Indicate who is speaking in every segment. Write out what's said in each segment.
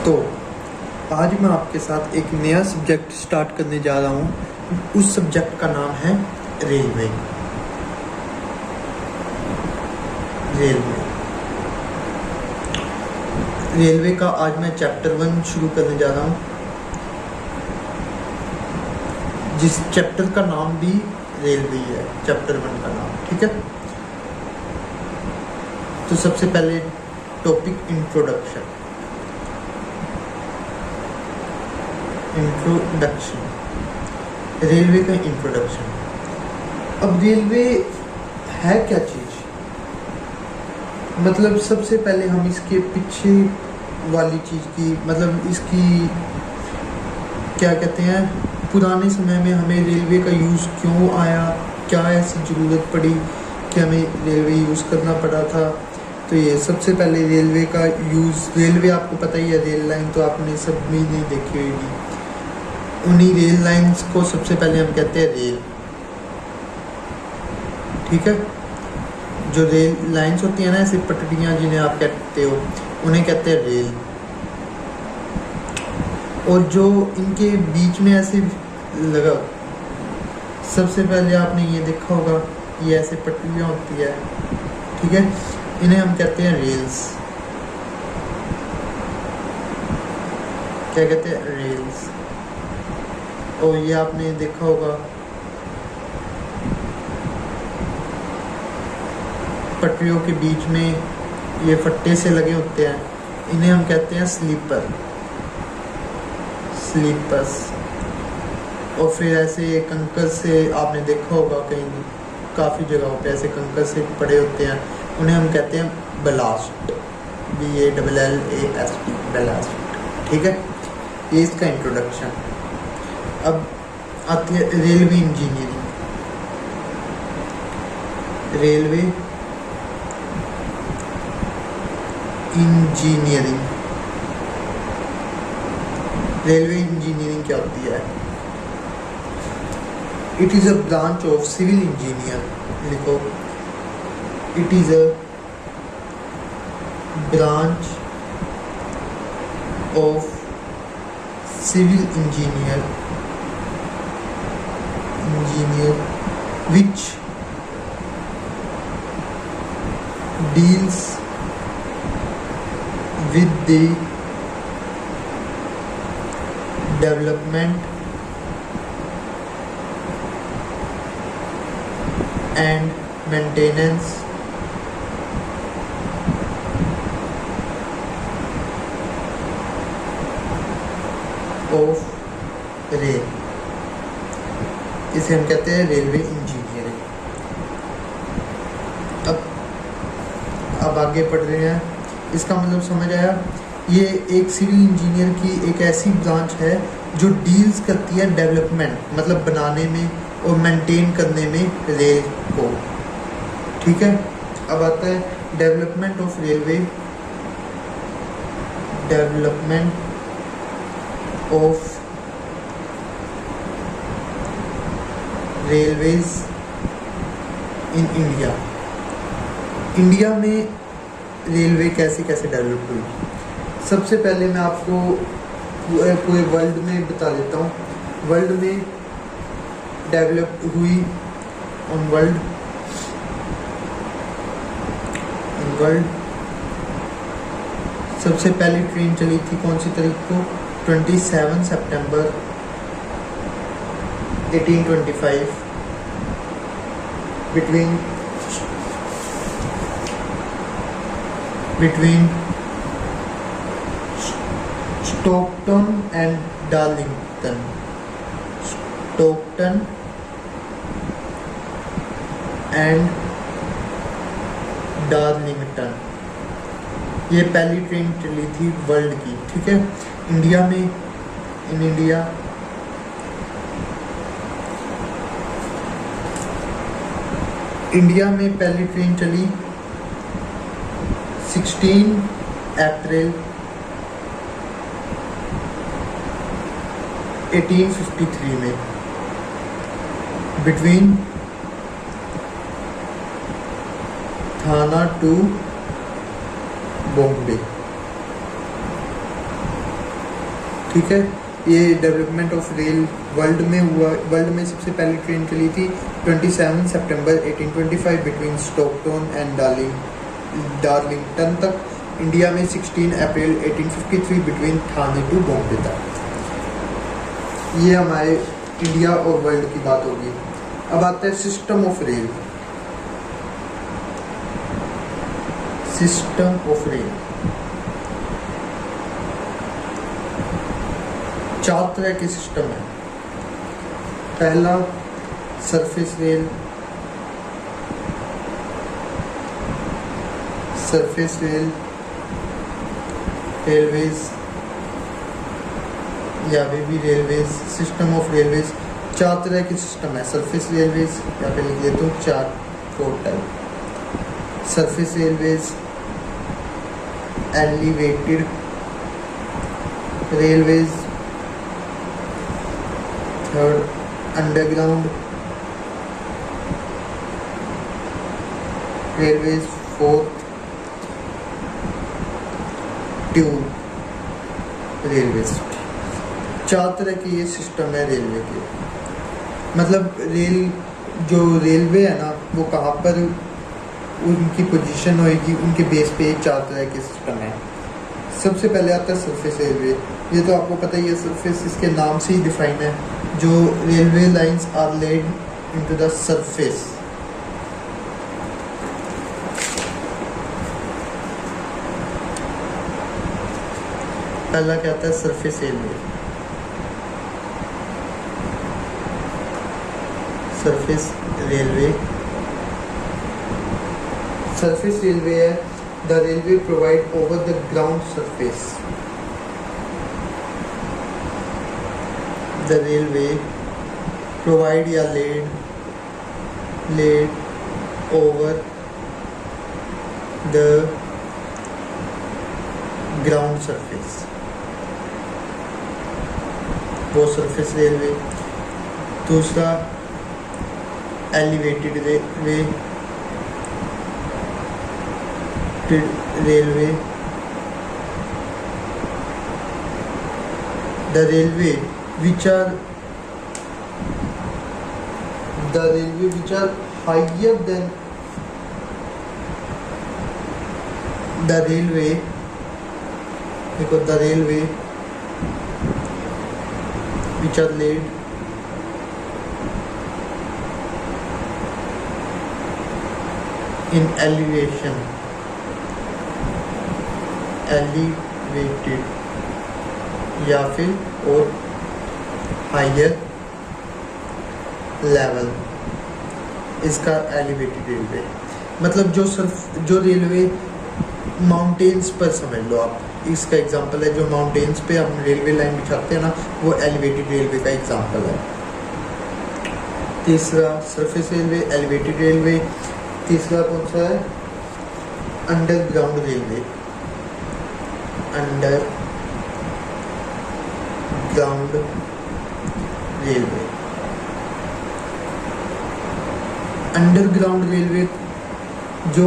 Speaker 1: तो आज मैं आपके साथ एक नया सब्जेक्ट स्टार्ट करने जा रहा हूँ। उस सब्जेक्ट का नाम है रेलवे। रेलवे का आज मैं चैप्टर 1 शुरू करने जा रहा हूँ, जिस चैप्टर का नाम भी रेलवे ही है, चैप्टर 1 का नाम। ठीक है, तो सबसे पहले टॉपिक इंट्रोडक्शन। रेलवे का इंट्रोडक्शन। अब रेलवे है क्या चीज़, मतलब सबसे पहले हम इसके पीछे वाली चीज़ की, मतलब इसकी क्या कहते हैं, पुराने समय में हमें रेलवे का यूज़ क्यों आया, क्या ऐसी ज़रूरत पड़ी कि हमें रेलवे यूज़ करना पड़ा था। तो ये सबसे पहले रेलवे का यूज़, रेलवे आपको पता ही है, रेल लाइन तो आपने सब भी नहीं देखी होगी। उन्हीं रेल लाइंस को सबसे पहले हम कहते हैं रेल। ठीक है, जो रेल लाइंस होती है ना, ऐसी पटरियाँ जिन्हें आप कहते हो, उन्हें कहते हैं रेल। और जो इनके बीच में ऐसे लगा, सबसे पहले आपने ये देखा होगा, ये ऐसे पटरियाँ होती है। ठीक है, इन्हें हम कहते हैं रेल्स। क्या कहते हैं, रेल्स। और ये आपने देखा होगा, पटरियों के बीच में ये फट्टे से लगे होते हैं, इन्हें हम कहते हैं स्लीपर्स। और फिर ऐसे कंकर से आपने देखा होगा, कहीं काफ़ी जगहों पे ऐसे कंकर से पड़े होते हैं, उन्हें हम कहते हैं बलास्ट। BALLAST, blast. ठीक है, ये इसका इंट्रोडक्शन। अब आती है रेलवे इंजीनियरिंग। रेलवे इंजीनियरिंग क्या होती है? It is a branch of civil engineer. लिखो, it is a branch of civil engineer which deals with the development and maintenance of rail। इसे हम कहते हैं रेलवे इंजीनियरिंग। अब आगे पढ़ रहे हैं, इसका मतलब समझ आया। ये एक सिविल इंजीनियर की एक ऐसी ब्रांच है जो डील्स करती है डेवलपमेंट, मतलब बनाने में और मेंटेन करने में रेल को। ठीक है, अब आता है development of railway. Development of railways in India. India में रेलवे कैसे कैसे डेवलप हुई। सबसे पहले मैं आपको पूरे वर्ल्ड में बता देता हूँ। वर्ल्ड में डेवलप हुई ऑन वर्ल्ड सबसे पहली ट्रेन चली थी कौन सी तारीख को? 27 सितंबर 1825 between Stockton and Darlington। Stockton and Darlington, ये पहली ट्रेन चली थी वर्ल्ड की। ठीक है, इंडिया में इंडिया में पहली ट्रेन चली 16 अप्रैल 1853 में, बिटवीन थाना टू बॉम्बे। ठीक है। ये डेवलपमेंट ऑफ रेल वर्ल्ड में हुआ। वर्ल्ड में सबसे पहली ट्रेन चली थी 27 सितंबर 1825 बिटवीन स्टॉकटन एंड डार्लिंगटन तक। इंडिया में 16 अप्रैल 1853 बिटवीन ठाणे टू बॉम्बे तक। ये हमारे इंडिया और वर्ल्ड की बात होगी। अब आता है system of rail. System of rail 4 तरह के सिस्टम है। पहला surface rail, surface rail railways या भी रेलवेज। सिस्टम ऑफ रेलवेज 4 तरह के सिस्टम है। सरफेस रेलवेज या फिर लिख देता हूँ 4 type. Surface railways, elevated railways, third underground railways, fourth tube railways. 4 तरह के ये सिस्टम है रेलवे के। मतलब रेलवे है ना, वो कहाँ पर उनकी पोजीशन होएगी, उनके बेस पे 4 तरह के सिस्टम है। सबसे पहले आता है सरफेस रेलवे। ये तो आपको पता ही है, सरफेस इसके नाम से ही डिफाइन है। जो railway lines are laid into the surface. पहला क्या आता है surface railway. Surface railway, surface railway है the railway provide over the ground surface. The railway provide या laid over the ground surface। वो सरफेस रेलवे। दूसरा elevated railway the railway which are higher than the railway, because the railway which are laid in elevation, elevated या फिर और higher level, इसका elevated railway. मतलब जो railway mountains पर समझ लो आप, इसका एग्जांपल है जो माउंटेन्स पे हम रेलवे लाइन बिछाते हैं ना, वो एलिवेटेड रेलवे का एग्जांपल है। तीसरा सरफेस रेलवे, एलिवेटेड रेलवे। तीसरा कौन सा है? Underground railway. Underground railway. Underground railway जो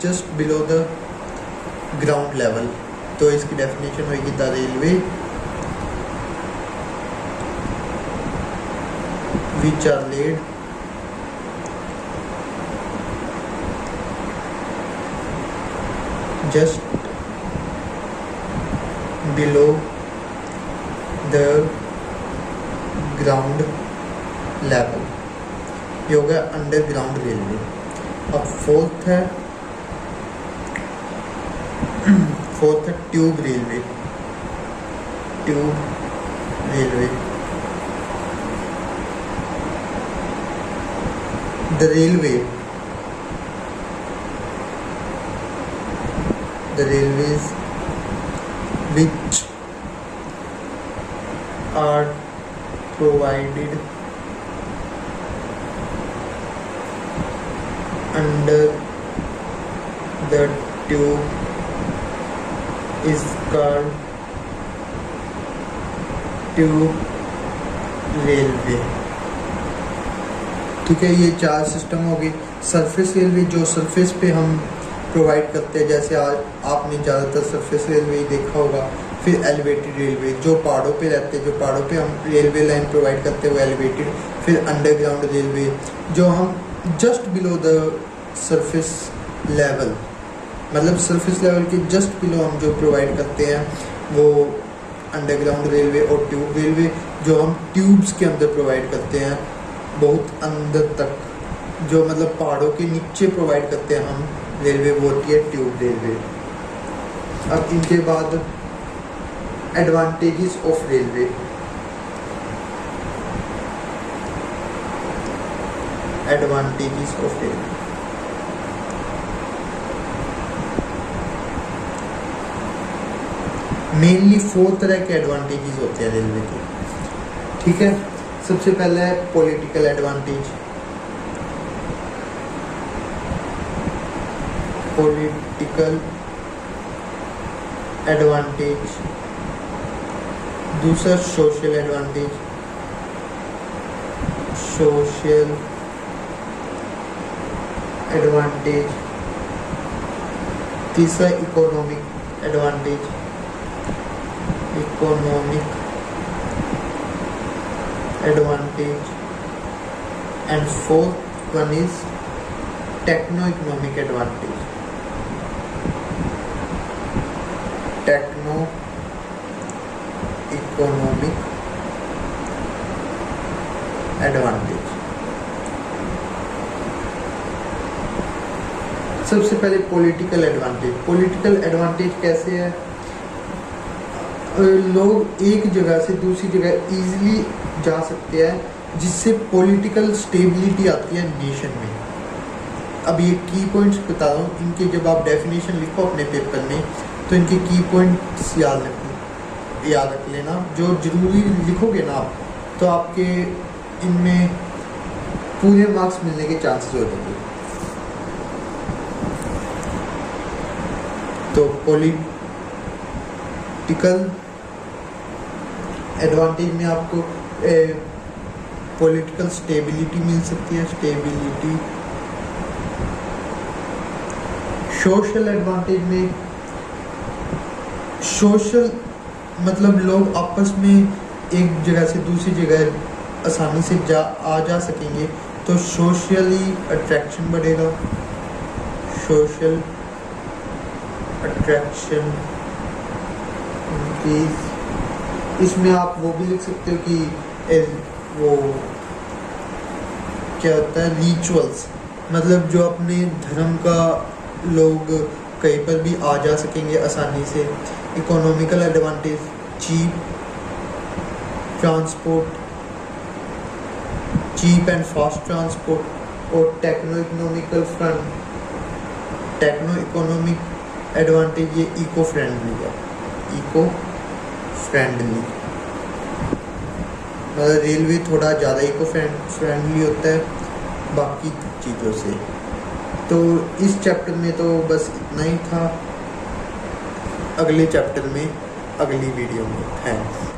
Speaker 1: just below the ground level. तो इसकी डेफिनेशन होगी the railway which are laid just below the ground level। ये हो गया अंडरग्राउंड रेलवे। अब फोर्थ है tube railway. Tube railway the railways which are provided under the tube is called tube railway। ठीक है, ये 4 सिस्टम हो गए। सरफेस रेलवे जो सरफेस पे हम प्रोवाइड करते हैं, जैसे आज आपने ज़्यादातर सरफेस रेलवे ही देखा होगा। फिर एलिवेटेड रेलवे, जो पहाड़ों पे रहते हैं, जो पहाड़ों पे हम रेलवे लाइन प्रोवाइड करते हैं वो एलिवेटेड। फिर अंडरग्राउंड रेलवे, जो हम just below the surface level, मतलब सरफेस लेवल के जस्ट बिलो हम जो प्रोवाइड करते हैं वो अंडरग्राउंड रेलवे। और ट्यूब रेलवे, जो हम ट्यूब्स के अंदर प्रोवाइड करते हैं बहुत अंदर तक, जो मतलब पहाड़ों के नीचे प्रोवाइड करते हैं हम रेलवे, वो होती है ट्यूब रेलवे। अब इनके बाद advantages of railway. Advantages of railway, mainly 4 तरह के एडवांटेजेस होते हैं रेलवे के, ठीक है। सबसे पहला है पॉलिटिकल एडवांटेज। Political advantage. दूसरा सोशल एडवांटेज, सोशल एडवांटेज। तीसरा economic advantage, economic advantage. And fourth one is techno economic advantage. Techno economic advantage. सबसे पहले पॉलिटिकल एडवांटेज। पॉलिटिकल एडवांटेज कैसे है? लोग एक जगह से दूसरी जगह इजीली जा सकते हैं, जिससे पॉलिटिकल स्टेबिलिटी आती है नेशन में। अब ये की पॉइंट्स बता रहा हूँ, इनके जब आप डेफिनेशन लिखो अपने पेपर में तो इनके की पॉइंट्स याद रख लेना। जो जरूरी लिखोगे ना आप, तो आपके इनमें पूरे मार्क्स मिलने के चांसेस हो जाएंगे। तो पॉलिटिकल एडवांटेज में आपको पॉलिटिकल स्टेबिलिटी मिल सकती है, स्टेबिलिटी। सोशल एडवांटेज में, सोशल मतलब लोग आपस में एक जगह से दूसरी जगह आसानी से आ जा सकेंगे, तो सोशली अट्रैक्शन बढ़ेगा। Social attraction increase. इसमें आप वो भी लिख सकते हो कि वो क्या होता है, रिचुअल्स, मतलब जो अपने धर्म का लोग कहीं पर भी आ जा सकेंगे आसानी से। Economical advantage, cheap transport, cheap and fast transport. और techno economical front, techno economic advantage ये इको फ्रेंडली है, इको फ्रेंडली। मतलब रेलवे थोड़ा ज़्यादा इको फ्रेंडली होता है बाकी चीज़ों से। तो इस चैप्टर में तो बस इतना ही था। अगले चैप्टर में अगली वीडियो में। थैंक्स।